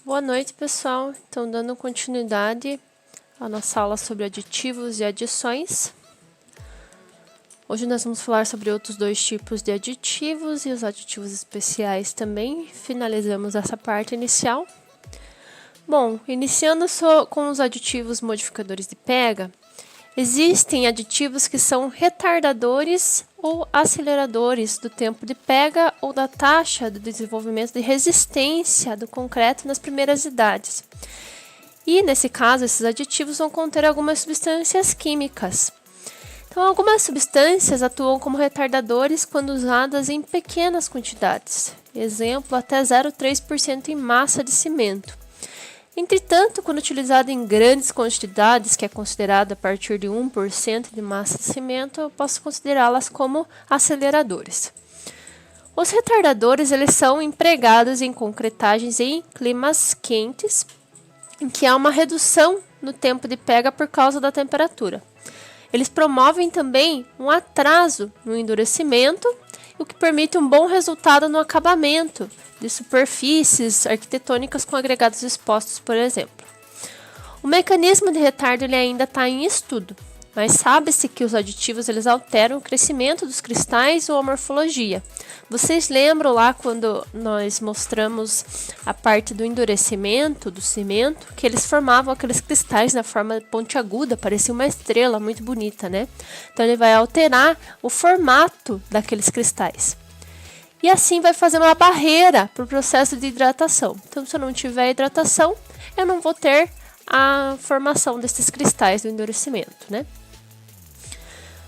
Boa noite, pessoal. Então, dando continuidade à nossa aula sobre aditivos e adições. Hoje nós vamos falar sobre outros dois tipos de aditivos e os aditivos especiais também. Finalizamos essa parte inicial. Bom, iniciando com os aditivos modificadores de pega, existem aditivos que são retardadores ou aceleradores do tempo de pega ou da taxa de desenvolvimento de resistência do concreto nas primeiras idades. E, nesse caso, esses aditivos vão conter algumas substâncias químicas. Então, algumas substâncias atuam como retardadores quando usadas em pequenas quantidades. Exemplo, até 0,3% em massa de cimento. Entretanto, quando utilizado em grandes quantidades, que é considerado a partir de 1% de massa de cimento, eu posso considerá-las como aceleradores. Os retardadores eles são empregados em concretagens em climas quentes, em que há uma redução no tempo de pega por causa da temperatura. Eles promovem também um atraso no endurecimento, o que permite um bom resultado no acabamento de superfícies arquitetônicas com agregados expostos, por exemplo. O mecanismo de retardo ele ainda está em estudo, mas sabe-se que os aditivos eles alteram o crescimento dos cristais ou a morfologia. Vocês lembram lá quando nós mostramos a parte do endurecimento do cimento, que eles formavam aqueles cristais na forma pontiaguda, parecia uma estrela muito bonita, né? Então ele vai alterar o formato daqueles cristais. E assim vai fazer uma barreira para o processo de hidratação. Então, se eu não tiver hidratação, eu não vou ter a formação desses cristais do endurecimento, né?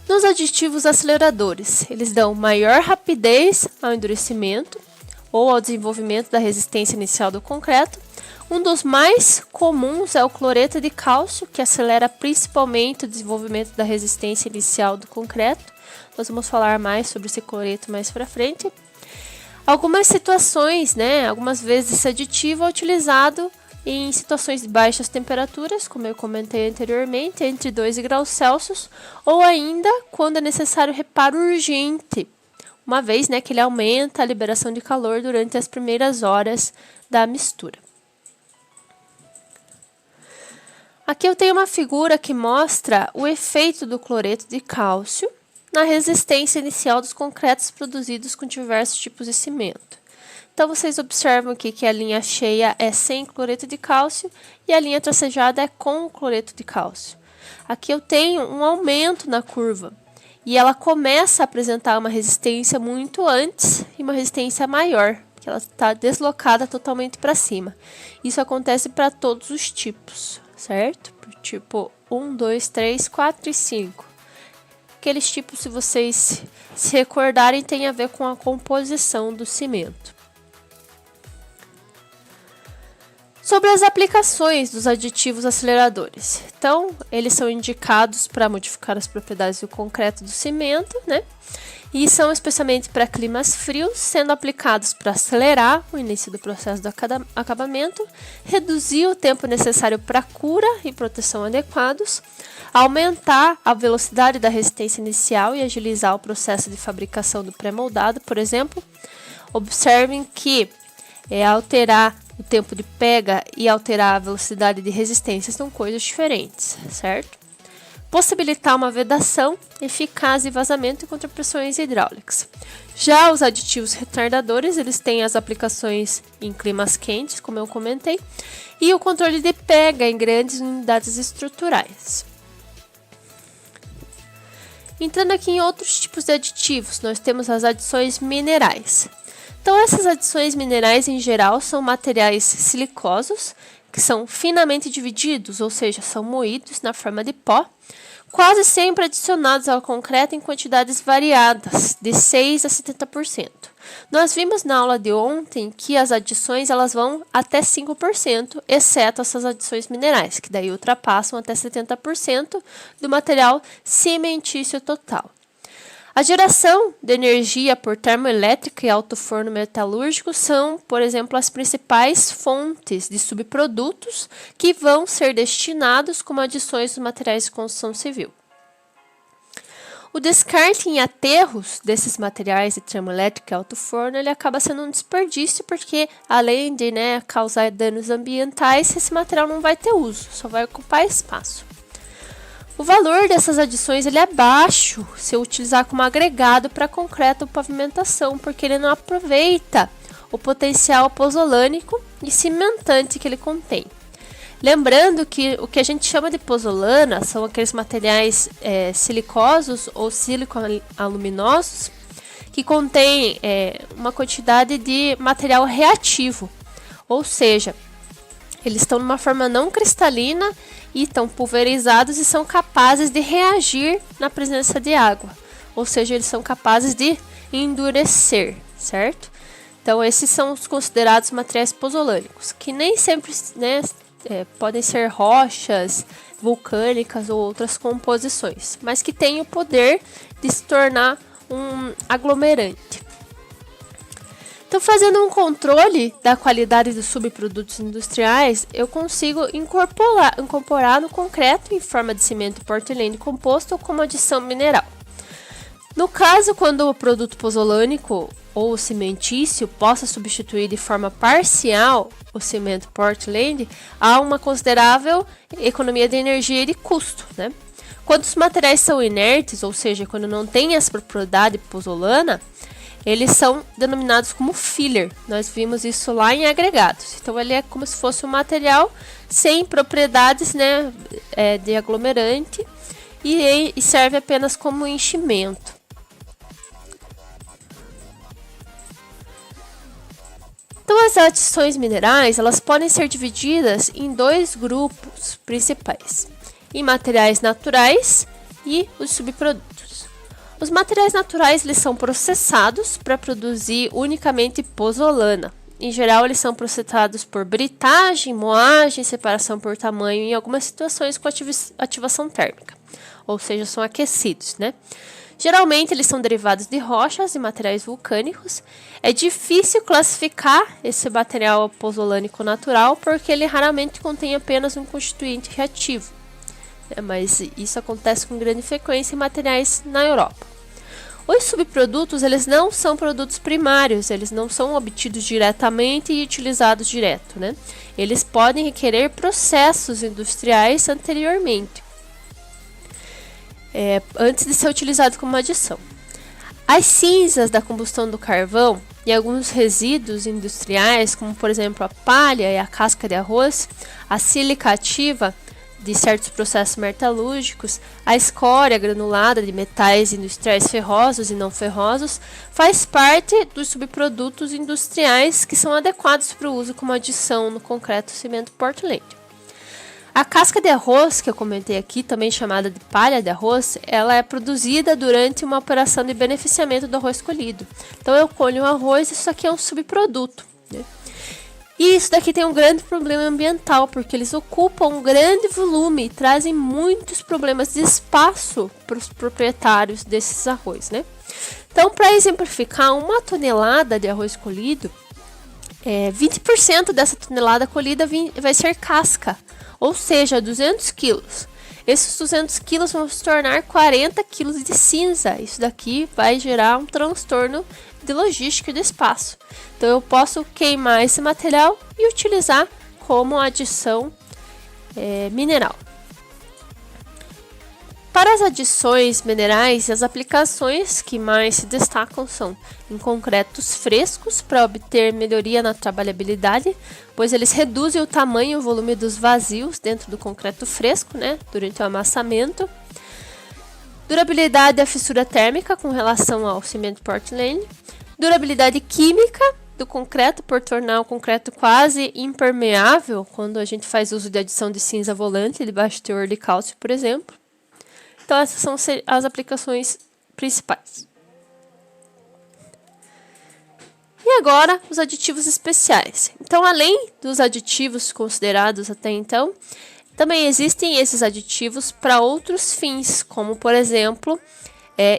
Nos aditivos aceleradores, eles dão maior rapidez ao endurecimento ou ao desenvolvimento da resistência inicial do concreto. Um dos mais comuns é o cloreto de cálcio, que acelera principalmente o desenvolvimento da resistência inicial do concreto. Nós vamos falar mais sobre esse cloreto mais para frente. Algumas situações, algumas vezes esse aditivo é utilizado em situações de baixas temperaturas, como eu comentei anteriormente, entre 2 graus Celsius, ou ainda quando é necessário reparo urgente, uma vez que ele aumenta a liberação de calor durante as primeiras horas da mistura. Aqui eu tenho uma figura que mostra o efeito do cloreto de cálcio na resistência inicial dos concretos produzidos com diversos tipos de cimento. Então, vocês observam aqui que a linha cheia é sem cloreto de cálcio e a linha tracejada é com cloreto de cálcio. Aqui eu tenho um aumento na curva e ela começa a apresentar uma resistência muito antes e uma resistência maior, que ela está deslocada totalmente para cima. Isso acontece para todos os tipos, certo? Tipo 1, 2, 3, 4 e 5. Aqueles tipos, se vocês se recordarem, tem a ver com a composição do cimento. Sobre as aplicações dos aditivos aceleradores. Então, eles são indicados para modificar as propriedades do concreto do cimento, E são especialmente para climas frios, sendo aplicados para acelerar o início do processo do acabamento, reduzir o tempo necessário para cura e proteção adequados, aumentar a velocidade da resistência inicial e agilizar o processo de fabricação do pré-moldado, por exemplo. Observem que alterar o tempo de pega e alterar a velocidade de resistência são coisas diferentes, certo? Possibilitar uma vedação eficaz de vazamento contra pressões hidráulicas. Já os aditivos retardadores, eles têm as aplicações em climas quentes, como eu comentei, e o controle de pega em grandes unidades estruturais. Entrando aqui em outros tipos de aditivos, nós temos as adições minerais. Então, essas adições minerais, em geral, são materiais silicosos, que são finamente divididos, ou seja, são moídos na forma de pó, quase sempre adicionados ao concreto em quantidades variadas, de 6% a 70%. Nós vimos na aula de ontem que as adições elas vão até 5%, exceto essas adições minerais, que daí ultrapassam até 70% do material cimentício total. A geração de energia por termoelétrica e alto forno metalúrgico são, por exemplo, as principais fontes de subprodutos que vão ser destinados como adições dos materiais de construção civil. O descarte em aterros desses materiais de termoelétrica e alto forno, ele acaba sendo um desperdício, porque além de, causar danos ambientais, esse material não vai ter uso, só vai ocupar espaço. O valor dessas adições ele é baixo se eu utilizar como agregado para concreto ou pavimentação, porque ele não aproveita o potencial pozolânico e cimentante que ele contém. Lembrando que o que a gente chama de pozolana são aqueles materiais silicosos ou sílico-aluminosos que contêm uma quantidade de material reativo, ou seja, eles estão numa forma não cristalina e estão pulverizados e são capazes de reagir na presença de água, ou seja, eles são capazes de endurecer, certo? Então esses são os considerados materiais pozolânicos, que nem sempre, podem ser rochas vulcânicas ou outras composições, mas que têm o poder de se tornar um aglomerante. Então, fazendo um controle da qualidade dos subprodutos industriais, eu consigo incorporar no concreto em forma de cimento portland composto ou como adição mineral. No caso, quando o produto pozolânico ou cimentício possa substituir de forma parcial o cimento Portland, há uma considerável economia de energia e de custo, Quando os materiais são inertes, ou seja, quando não tem essa propriedade pozolana, eles são denominados como filler. Nós vimos isso lá em agregados. Então, ele é como se fosse um material sem propriedades de aglomerante e serve apenas como enchimento. Então, as adições minerais elas podem ser divididas em dois grupos principais, em materiais naturais e os subprodutos. Os materiais naturais eles são processados para produzir unicamente pozolana. Em geral, eles são processados por britagem, moagem, separação por tamanho e em algumas situações com ativação térmica, ou seja, são aquecidos, Geralmente, eles são derivados de rochas e materiais vulcânicos. É difícil classificar esse material pozolânico natural porque ele raramente contém apenas um constituinte reativo. Mas isso acontece com grande frequência em materiais na Europa. Os subprodutos eles não são produtos primários, eles não são obtidos diretamente e utilizados direto. Eles podem requerer processos industriais anteriormente. Antes de ser utilizado como adição. As cinzas da combustão do carvão e alguns resíduos industriais, como por exemplo a palha e a casca de arroz, a sílica ativa de certos processos metalúrgicos, a escória granulada de metais industriais ferrosos e não ferrosos, faz parte dos subprodutos industriais que são adequados para o uso como adição no concreto cimento Portland. A casca de arroz, que eu comentei aqui, também chamada de palha de arroz, ela é produzida durante uma operação de beneficiamento do arroz colhido. Então eu colho o arroz e isso aqui é um subproduto. E isso daqui tem um grande problema ambiental, porque eles ocupam um grande volume e trazem muitos problemas de espaço para os proprietários desses arroz. Então, para exemplificar, 1 tonelada de arroz colhido, 20% dessa tonelada colhida vai ser casca. Ou seja, 200 quilos. Esses 200 quilos vão se tornar 40 quilos de cinza. Isso daqui vai gerar um transtorno de logística e de espaço. Então, eu posso queimar esse material e utilizar como adição mineral. Para as adições minerais, as aplicações que mais se destacam são em concretos frescos para obter melhoria na trabalhabilidade, pois eles reduzem o tamanho e o volume dos vazios dentro do concreto fresco, durante o amassamento. Durabilidade e a fissura térmica com relação ao cimento Portland. Durabilidade química do concreto por tornar o concreto quase impermeável quando a gente faz uso de adição de cinza volante de baixo teor de cálcio, por exemplo. Então, essas são as aplicações principais. E agora, os aditivos especiais. Então, além dos aditivos considerados até então, também existem esses aditivos para outros fins, como, por exemplo,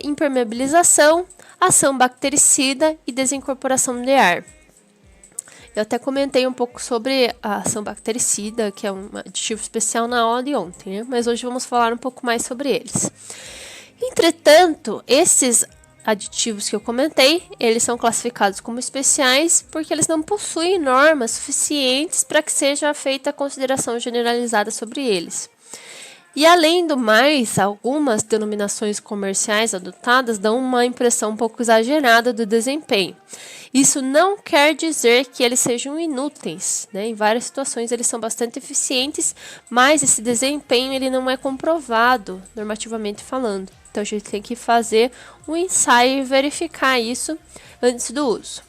impermeabilização, ação bactericida e desincorporação de ar. Eu até comentei um pouco sobre a ação bactericida, que é um aditivo especial na aula de ontem, mas hoje vamos falar um pouco mais sobre eles. Entretanto, esses aditivos que eu comentei, eles são classificados como especiais porque eles não possuem normas suficientes para que seja feita a consideração generalizada sobre eles. E além do mais, algumas denominações comerciais adotadas dão uma impressão um pouco exagerada do desempenho. Isso não quer dizer que eles sejam inúteis, né? Em várias situações eles são bastante eficientes, mas esse desempenho ele não é comprovado normativamente falando. Então a gente tem que fazer um ensaio e verificar isso antes do uso.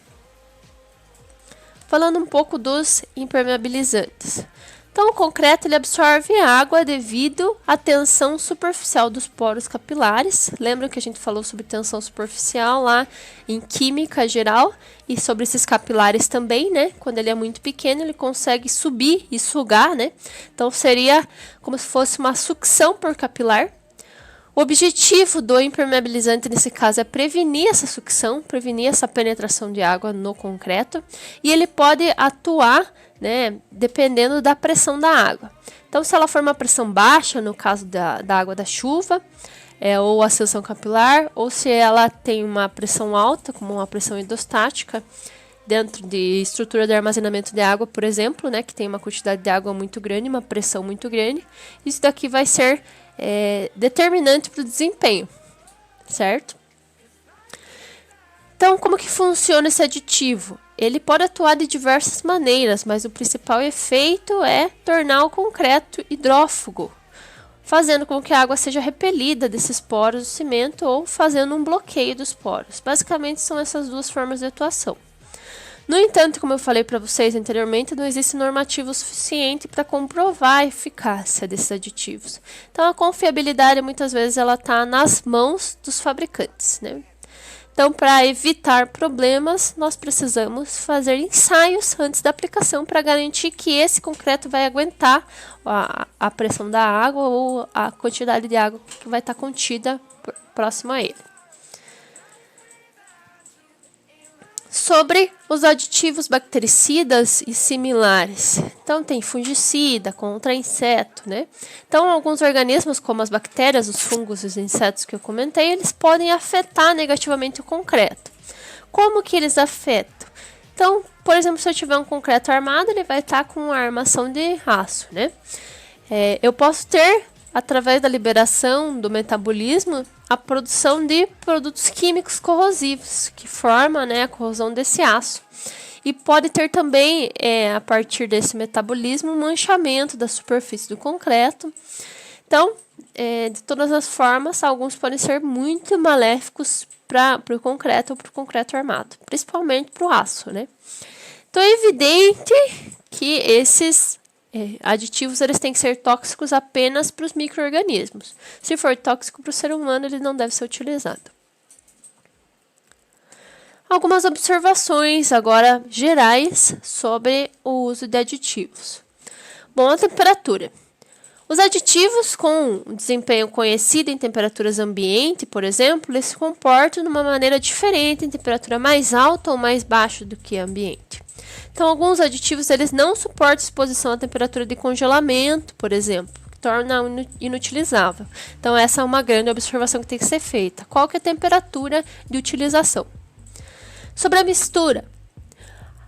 Falando um pouco dos impermeabilizantes. Então, o concreto ele absorve água devido à tensão superficial dos poros capilares. Lembra que a gente falou sobre tensão superficial lá em química geral e sobre esses capilares também, né? Quando ele é muito pequeno, ele consegue subir e sugar, né? Então, seria como se fosse uma sucção por capilar. O objetivo do impermeabilizante nesse caso é prevenir essa sucção, prevenir essa penetração de água no concreto, e ele pode atuar, né, dependendo da pressão da água. Então, se ela for uma pressão baixa, no caso da água da chuva, ou ascensão capilar, ou se ela tem uma pressão alta, como uma pressão hidrostática, dentro de estrutura de armazenamento de água, por exemplo, né, que tem uma quantidade de água muito grande, uma pressão muito grande, isso daqui vai ser determinante para o desempenho, certo? Então, como que funciona esse aditivo? Ele pode atuar de diversas maneiras, mas o principal efeito é tornar o concreto hidrófugo, fazendo com que a água seja repelida desses poros do cimento ou fazendo um bloqueio dos poros. Basicamente, são essas duas formas de atuação. No entanto, como eu falei para vocês anteriormente, não existe normativo suficiente para comprovar a eficácia desses aditivos. Então, a confiabilidade muitas vezes ela está nas mãos dos fabricantes, né? Então, para evitar problemas, nós precisamos fazer ensaios antes da aplicação para garantir que esse concreto vai aguentar a pressão da água ou a quantidade de água que vai estar contida próximo a ele. Sobre os aditivos bactericidas e similares. Então, tem fungicida, contra inseto, né? Então, alguns organismos, como as bactérias, os fungos e os insetos que eu comentei, eles podem afetar negativamente o concreto. Como que eles afetam? Então, por exemplo, se eu tiver um concreto armado, ele vai estar com uma armação de aço, né? Eu posso ter, através da liberação do metabolismo, a produção de produtos químicos corrosivos, que formam, né, a corrosão desse aço. E pode ter também, a partir desse metabolismo, um manchamento da superfície do concreto. Então, de todas as formas, alguns podem ser muito maléficos para o concreto ou para o concreto armado, principalmente para o aço, né? Então, é evidente que esses aditivos eles têm que ser tóxicos apenas para os micro-organismos. Se for tóxico para o ser humano, ele não deve ser utilizado. Algumas observações agora gerais sobre o uso de aditivos. Bom, a temperatura. Os aditivos com desempenho conhecido em temperaturas ambiente, por exemplo, eles se comportam de uma maneira diferente em temperatura mais alta ou mais baixa do que ambiente. Então, alguns aditivos eles não suportam exposição à temperatura de congelamento, por exemplo, que torna inutilizável. Então, essa é uma grande observação que tem que ser feita. Qual que é a temperatura de utilização? Sobre a mistura.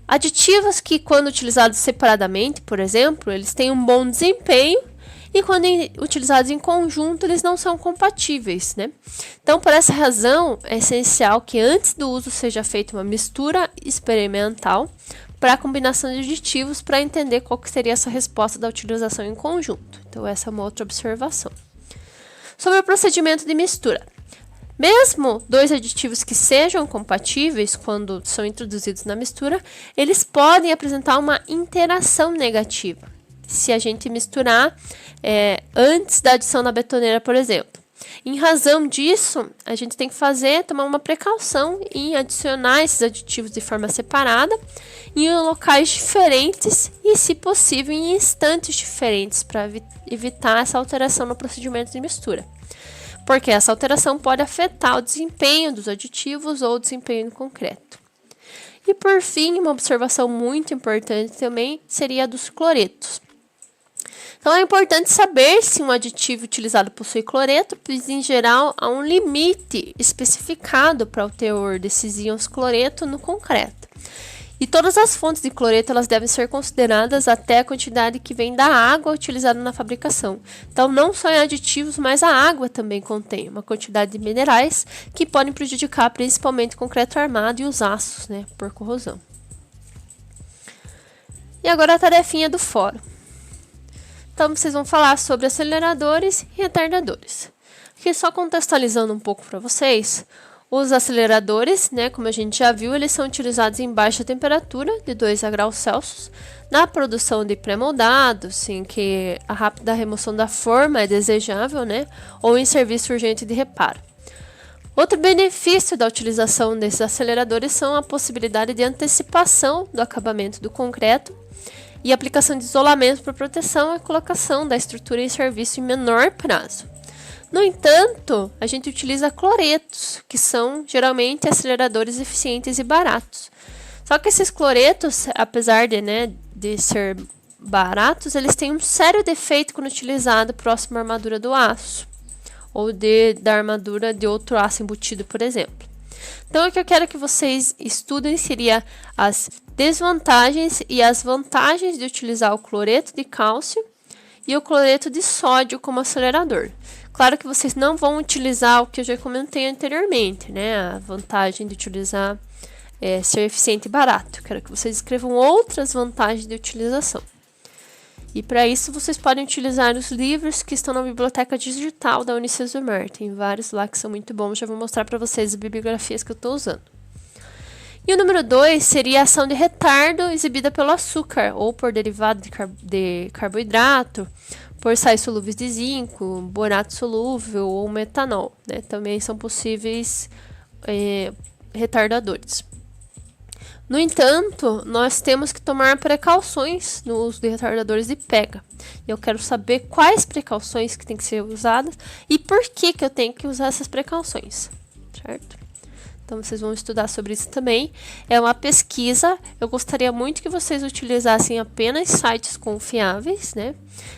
Aditivos que, quando utilizados separadamente, por exemplo, eles têm um bom desempenho e quando utilizados em conjunto, eles não são compatíveis, né? Então, por essa razão, é essencial que antes do uso seja feita uma mistura experimental para a combinação de aditivos para entender qual que seria essa resposta da utilização em conjunto. Então, essa é uma outra observação. Sobre o procedimento de mistura. Mesmo dois aditivos que sejam compatíveis quando são introduzidos na mistura, eles podem apresentar uma interação negativa se a gente misturar antes da adição na betoneira, por exemplo. Em razão disso, a gente tem que tomar uma precaução em adicionar esses aditivos de forma separada em locais diferentes e, se possível, em instantes diferentes para evitar essa alteração no procedimento de mistura. Porque essa alteração pode afetar o desempenho dos aditivos ou o desempenho do concreto. E, por fim, uma observação muito importante também seria a dos cloretos. Então, é importante saber se um aditivo utilizado possui cloreto, pois, em geral, há um limite especificado para o teor desses íons cloreto no concreto. E todas as fontes de cloreto elas devem ser consideradas até a quantidade que vem da água utilizada na fabricação. Então, não só em aditivos, mas a água também contém uma quantidade de minerais que podem prejudicar principalmente o concreto armado e os aços, né, por corrosão. E agora a tarefinha do fórum. Então, vocês vão falar sobre aceleradores e retardadores. Aqui só contextualizando um pouco para vocês, os aceleradores, né, como a gente já viu, eles são utilizados em baixa temperatura, de 2 a graus Celsius, na produção de pré-moldados, em que a rápida remoção da forma é desejável, né, ou em serviço urgente de reparo. Outro benefício da utilização desses aceleradores são a possibilidade de antecipação do acabamento do concreto e aplicação de isolamento para proteção e colocação da estrutura em serviço em menor prazo. No entanto, a gente utiliza cloretos, que são geralmente aceleradores eficientes e baratos. Só que esses cloretos, apesar de ser baratos, eles têm um sério defeito quando utilizado próximo à armadura do aço, ou da armadura de outro aço embutido, por exemplo. Então, o que eu quero que vocês estudem seria as desvantagens e as vantagens de utilizar o cloreto de cálcio e o cloreto de sódio como acelerador. Claro que vocês não vão utilizar o que eu já comentei anteriormente, né? A vantagem de utilizar ser eficiente e barato. Quero que vocês escrevam outras vantagens de utilização. E para isso vocês podem utilizar os livros que estão na biblioteca digital da Unicesumar. Tem vários lá que são muito bons, já vou mostrar para vocês as bibliografias que eu estou usando. E o número 2 seria a ação de retardo exibida pelo açúcar, ou por derivado de carboidrato, por sais solúveis de zinco, borato solúvel ou metanol, né? Também são possíveis retardadores. No entanto, nós temos que tomar precauções no uso de retardadores de pega. Eu quero saber quais precauções que têm que ser usadas e por que eu tenho que usar essas precauções, certo? Então, vocês vão estudar sobre isso também. É uma pesquisa. Eu gostaria muito que vocês utilizassem apenas sites confiáveis, né?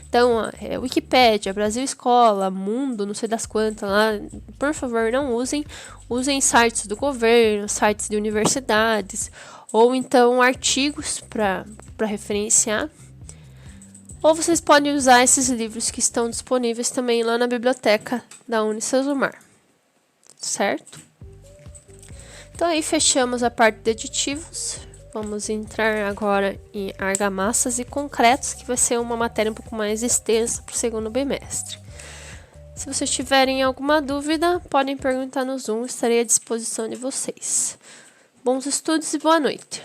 Então, Wikipédia, Brasil Escola, Mundo, não sei das quantas lá. Por favor, não usem. Usem sites do governo, sites de universidades, ou então artigos para referenciar. Ou vocês podem usar esses livros que estão disponíveis também lá na biblioteca da Unicesumar, certo? Então, aí fechamos a parte de aditivos. Vamos entrar agora em argamassas e concretos, que vai ser uma matéria um pouco mais extensa para o segundo bimestre. Se vocês tiverem alguma dúvida, podem perguntar no Zoom, estarei à disposição de vocês. Bons estudos e boa noite!